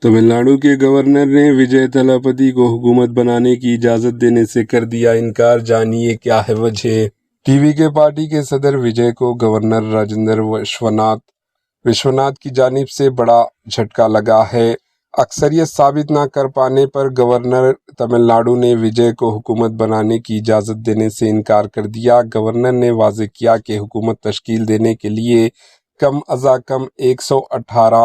تمل ناڈو کے گورنر نے وجے تھلاپتی کو حکومت بنانے کی اجازت دینے سے کر دیا انکار، جانیے کیا ہے وجہ۔ ٹی وی کے پارٹی کے صدر وجے کو گورنر راجندر وشوناتھ کی جانب سے بڑا جھٹکا لگا ہے۔ اکثریت ثابت نہ کر پانے پر گورنر تمل ناڈو نے وجے کو حکومت بنانے کی اجازت دینے سے انکار کر دیا۔ گورنر نے واضح کیا کہ حکومت تشکیل دینے کے لیے کم از کم 118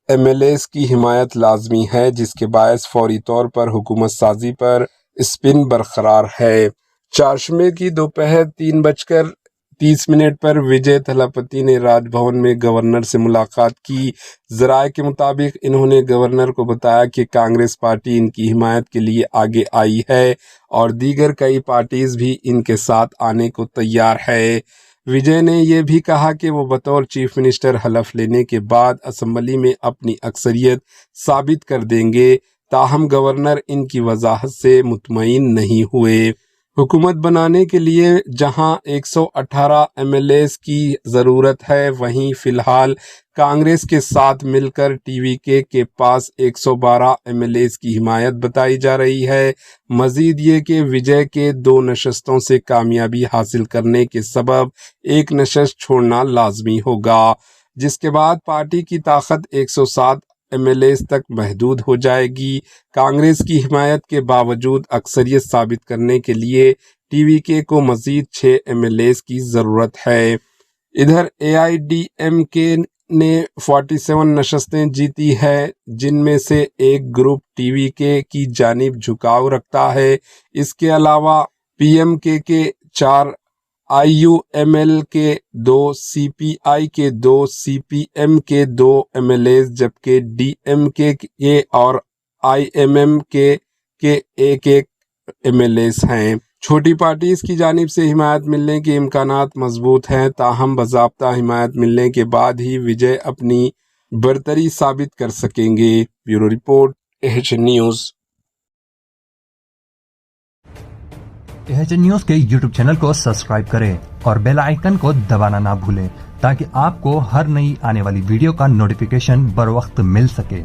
ایم ایل ایز کی حمایت لازمی ہے، جس کے باعث فوری طور پر حکومت سازی پر اسپن برقرار ہے۔ چہارشنبے کی دوپہر 3:30 پر وجے تھلاپتی نے راج بھون میں گورنر سے ملاقات کی۔ ذرائع کے مطابق انہوں نے گورنر کو بتایا کہ کانگریس پارٹی ان کی حمایت کے لیے آگے آئی ہے اور دیگر کئی پارٹیز بھی ان کے ساتھ آنے کو تیار ہے۔ وجے نے یہ بھی کہا کہ وہ بطور چیف منسٹر حلف لینے کے بعد اسمبلی میں اپنی اکثریت ثابت کر دیں گے، تاہم گورنر ان کی وضاحت سے مطمئن نہیں ہوئے۔ حکومت بنانے کے لیے جہاں 118 ایم ایل ایز کی ضرورت ہے، وہیں فی الحال کانگریس کے ساتھ مل کر ٹی وی کے پاس 112 ایم ایل ایز کی حمایت بتائی جا رہی ہے۔ مزید یہ کہ وجے کے 2 نشستوں سے کامیابی حاصل کرنے کے سبب ایک نشست چھوڑنا لازمی ہوگا، جس کے بعد پارٹی کی طاقت 107 ایم ایل ایز تک محدود ہو جائے گی۔ کانگریس کی حمایت کے باوجود اکثریت ثابت کرنے کے لیے ٹی وی کو مزید 6 ایم ایل ایز کی ضرورت ہے۔ ادھر اے آئی ڈی ایم کے نے 47 نشستیں جیتی ہے، جن میں سے ایک گروپ ٹی وی کی جانب جھکاؤ رکھتا ہے۔ اس کے علاوہ پی ایم کے 4، آئی یو ایم ایل کے 2، سی پی آئی کے 2، سی پی ایم کے 2 ایم ایل ایز، جبکہ ڈی ایم کے اور آئی ایم ایم کے ایک ایم ایل ایز ہیں۔ چھوٹی پارٹیز کی جانب سے حمایت ملنے کے امکانات مضبوط ہیں، تاہم باضابطہ حمایت ملنے کے بعد ہی وجے اپنی برتری ثابت کر سکیں گے۔ Bureau report, AHN news. AHN news کے یوٹیوب چینل کو سبسکرائب کریں اور بیل آئیکن کو دبانا نہ بھولیں تاکہ آپ کو ہر نئی آنے والی ویڈیو کا نوٹیفیکیشن بر وقت مل سکے۔